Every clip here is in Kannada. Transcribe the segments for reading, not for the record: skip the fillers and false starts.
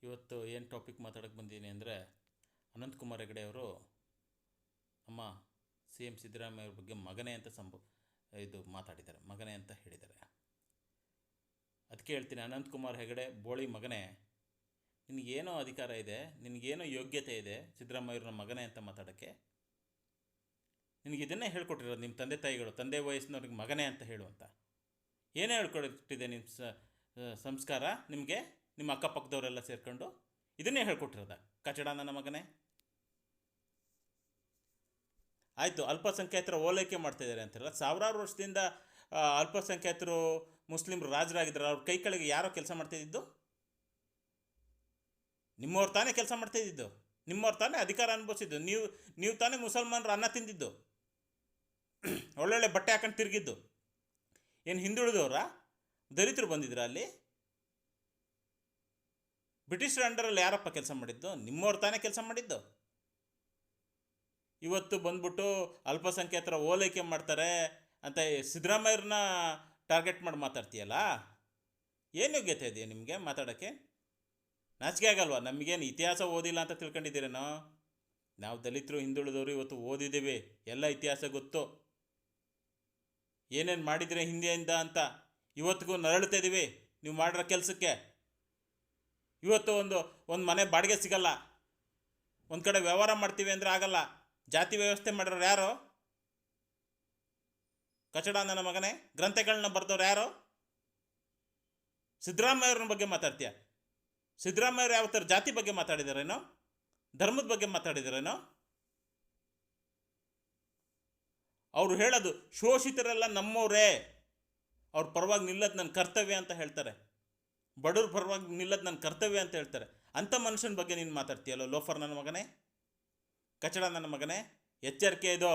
ಇವತ್ತು ಏನು ಟಾಪಿಕ್ ಮಾತಾಡೋಕ್ಕೆ ಬಂದಿದ್ದೀನಿ ಅಂದರೆ, ಅನಂತಕುಮಾರ್ ಹೆಗಡೆ ಅವರು ನಮ್ಮ ಸಿ ಎಂ ಸಿದ್ದರಾಮಯ್ಯ ಅವ್ರ ಬಗ್ಗೆ ಮಗನೇ ಅಂತ ಇದು ಮಾತಾಡಿದ್ದಾರೆ, ಮಗನೇ ಅಂತ ಹೇಳಿದ್ದಾರೆ. ಅದಕ್ಕೆ ಹೇಳ್ತೀನಿ, ಅನಂತಕುಮಾರ್ ಹೆಗಡೆ ಬೋಳಿ ಮಗನೇ, ನಿನಗೇನೋ ಅಧಿಕಾರ ಇದೆ, ನಿನಗೇನೋ ಯೋಗ್ಯತೆ ಇದೆ ಸಿದ್ದರಾಮಯ್ಯವ್ರನ್ನ ಮಗನೇ ಅಂತ ಮಾತಾಡೋಕ್ಕೆ? ನಿನಗೆ ಇದನ್ನೇ ಹೇಳ್ಕೊಟ್ಟಿರೋದು ನಿಮ್ಮ ತಂದೆ ತಾಯಿಗಳು, ತಂದೆ ವಯಸ್ಸಿನವ್ರಿಗೆ ಮಗನೇ ಅಂತ ಹೇಳುವಂತ. ಏನೇ ಹೇಳ್ಕೊಟ್ಟಿದೆ ನಿಮ್ಮ ಸಂಸ್ಕಾರ ನಿಮಗೆ? ನಿಮ್ಮ ಅಕ್ಕಪಕ್ಕದವರೆಲ್ಲ ಸೇರಿಕೊಂಡು ಇದನ್ನೇ ಹೇಳ್ಕೊಟ್ಟಿರೋದ? ಕಚಡ ನನ್ನ ಮಗನೇ. ಆಯಿತು, ಅಲ್ಪಸಂಖ್ಯಾತರ ಓಲೈಕೆ ಮಾಡ್ತಾಯಿದ್ದಾರೆ ಅಂತಾರಲ್ಲ, ಸಾವಿರಾರು ವರ್ಷದಿಂದ ಅಲ್ಪಸಂಖ್ಯಾತರು ಮುಸ್ಲಿಮ್ರು ರಾಜರಾಗಿದ್ದಾರೆ. ಅವ್ರ ಕೈ ಕೆಳಗೆ ಯಾರೋ ಕೆಲಸ ಮಾಡ್ತಾಯಿದ್ದು? ನಿಮ್ಮವ್ರು ತಾನೇ ಕೆಲಸ ಮಾಡ್ತಾಯಿದ್ದು, ನಿಮ್ಮವ್ರು ತಾನೇ ಅಧಿಕಾರ ಅನುಭವಿಸಿದ್ದು, ನೀವು ತಾನೇ ಮುಸಲ್ಮಾನರು ಅನ್ನ ತಿಂದಿದ್ದು, ಒಳ್ಳೊಳ್ಳೆ ಬಟ್ಟೆ ಹಾಕೊಂಡು ತಿರುಗಿದ್ದು. ಏನು ಹಿಂದುಳಿದವರ ದಲಿತರು ಬಂದಿದ್ರ ಅಲ್ಲಿ? ಬ್ರಿಟಿಷರ ಅಂಡರಲ್ಲಿ ಯಾರಪ್ಪ ಕೆಲಸ ಮಾಡಿದ್ದು? ನಿಮ್ಮವ್ರು ತಾನೇ ಕೆಲಸ ಮಾಡಿದ್ದು. ಇವತ್ತು ಬಂದ್ಬಿಟ್ಟು ಅಲ್ಪಸಂಖ್ಯಾತರ ಓಲೈಕೆ ಮಾಡ್ತಾರೆ ಅಂತ ಸಿದ್ದರಾಮಯ್ಯರನ್ನ ಟಾರ್ಗೆಟ್ ಮಾಡಿ ಮಾತಾಡ್ತೀಯಲ್ಲ, ಏನು ಯೋಗ್ಯತೆ ಇದೆಯಾ ನಿಮಗೆ ಮಾತಾಡೋಕ್ಕೆ? ನಾಚಿಕೆ ಆಗಲ್ವಾ? ನಮಗೇನು ಇತಿಹಾಸ ಓದಿಲ್ಲ ಅಂತ ತಿಳ್ಕೊಂಡಿದ್ದೀರೇನೋ? ನಾವು ದಲಿತರು ಹಿಂದುಳಿದವರು ಇವತ್ತು ಓದಿದ್ದೀವಿ, ಎಲ್ಲ ಇತಿಹಾಸ ಗೊತ್ತು, ಏನೇನು ಮಾಡಿದರೆ ಹಿಂದೆಯಿಂದ ಅಂತ ಇವತ್ತಿಗೂ ನರಳುತ್ತಾ ಇದ್ದೀವಿ ನೀವು ಮಾಡಿರೋ ಕೆಲಸಕ್ಕೆ. ಇವತ್ತು ಒಂದು ಮನೆ ಬಾಡಿಗೆ ಸಿಗಲ್ಲ, ಒಂದು ಕಡೆ ವ್ಯವಹಾರ ಮಾಡ್ತೀವಿ ಅಂದರೆ ಆಗಲ್ಲ. ಜಾತಿ ವ್ಯವಸ್ಥೆ ಮಾಡಿರೋರು ಯಾರು? ಕಚಡ ನನ್ನ ಮಗನೇ. ಗ್ರಂಥಗಳನ್ನ ಬರೆದವ್ರು ಯಾರು? ಸಿದ್ದರಾಮಯ್ಯವ್ರನ್ನ ಬಗ್ಗೆ ಮಾತಾಡ್ತೀಯ? ಸಿದ್ದರಾಮಯ್ಯವ್ರು ಯಾವ ಥರ ಜಾತಿ ಬಗ್ಗೆ ಮಾತಾಡಿದಾರೇನೋ, ಧರ್ಮದ ಬಗ್ಗೆ ಮಾತಾಡಿದಾರೇನೋ? ಅವರು ಹೇಳೋದು ಶೋಷಿತರೆಲ್ಲ ನಮ್ಮವರೇ, ಅವ್ರ ಪರವಾಗಿ ನಿಲ್ಲೋದು ನನ್ನ ಕರ್ತವ್ಯ ಅಂತ ಹೇಳ್ತಾರೆ, ಬಡವ್ರ ಪರವಾಗಿ ನಿಲ್ಲೋದು ನನ್ನ ಕರ್ತವ್ಯ ಅಂತ ಹೇಳ್ತಾರೆ. ಅಂಥ ಮನುಷ್ಯನ ಬಗ್ಗೆ ನೀನು ಮಾತಾಡ್ತೀಯಲ್ಲ ಲೋಫರ್ ನನ್ನ ಮಗನೇ, ಕಚಡ ನನ್ನ ಮಗನೇ. ಎಚ್ಚರಿಕೆ ಇದು.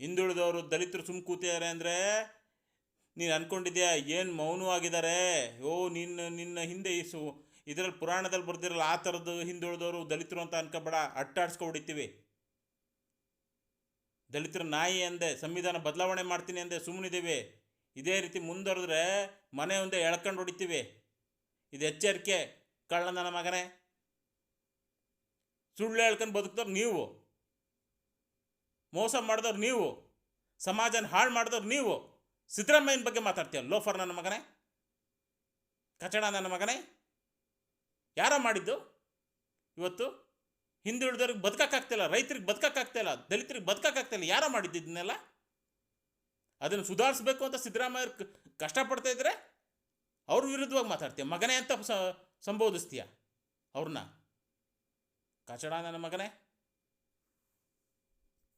ಹಿಂದುಳಿದವರು ದಲಿತರು ಸುಮ್ಮ ಕೂತಿದ್ದಾರೆ ಅಂದರೆ ನೀನು ಅಂದ್ಕೊಂಡಿದ್ಯಾ ಏನು ಮೌನವಾಗಿದ್ದಾರೆ? ನಿನ್ನ ಹಿಂದೆ ಇದರಲ್ಲಿ ಪುರಾಣದಲ್ಲಿ ಬರ್ದಿರಲ್ಲ ಆ ಥರದ್ದು ಹಿಂದುಳಿದವರು ದಲಿತರು ಅಂತ ಅನ್ಕೋಬೇಡ. ಅಟ್ಟಾಡ್ಸ್ಕೊ ಹೊಡಿತೀವಿ. ದಲಿತರ ನಾಯಿ ಅಂದೆ, ಸಂವಿಧಾನ ಬದಲಾವಣೆ ಮಾಡ್ತೀನಿ ಅಂದೆ, ಸುಮ್ಮನಿದ್ದೀವಿ. ಇದೇ ರೀತಿ ಮುಂದುವರೆದ್ರೆ ಮನೆ ಒಂದೇ ಎಳ್ಕೊಂಡು ಹೊಡಿತೀವಿ. ಇದು ಎಚ್ಚರಿಕೆ ಕಳ್ಳ ನನ್ನ ಮಗನೇ. ಸುಳ್ಳು ಹೇಳ್ಕೊಂಡು ಬದುಕ್ದವ್ರು ನೀವು, ಮೋಸ ಮಾಡಿದವ್ರು ನೀವು, ಸಮಾಜನ ಹಾಳು ಮಾಡಿದವ್ರು ನೀವು. ಸಿದ್ದರಾಮಯ್ಯನ ಬಗ್ಗೆ ಮಾತಾಡ್ತೀಯ ಲೋಫರ್ ನನ್ನ ಮಗನೇ, ಕಚಡ ನನ್ನ ಮಗನೇ. ಯಾರೋ ಮಾಡಿದ್ದು? ಇವತ್ತು ಹಿಂದುಳಿದವ್ರಿಗೆ ಬದುಕಕ್ಕಾಗ್ತಿಲ್ಲ, ರೈತರಿಗೆ ಬದುಕಕ್ಕಾಗ್ತಿಲ್ಲ, ದಲಿತರಿಗೆ ಬದುಕಕ್ಕಾಗ್ತಿಲ್ಲ. ಯಾರೋ ಮಾಡಿದ್ದು ಇದನ್ನೆಲ್ಲ? ಅದನ್ನು ಸುಧಾರಿಸ್ಬೇಕು ಅಂತ ಸಿದ್ದರಾಮಯ್ಯ ಕಷ್ಟಪಡ್ತಾ ಇದ್ರೆ ಅವ್ರ ವಿರುದ್ಧವಾಗಿ ಮಾತಾಡ್ತೀಯ, ಮಗನೇ ಅಂತ ಸಂಬೋಧಿಸ್ತೀಯ ಅವ್ರನ್ನ. ಕಚಡ ನನ್ನ ಮಗನೇ.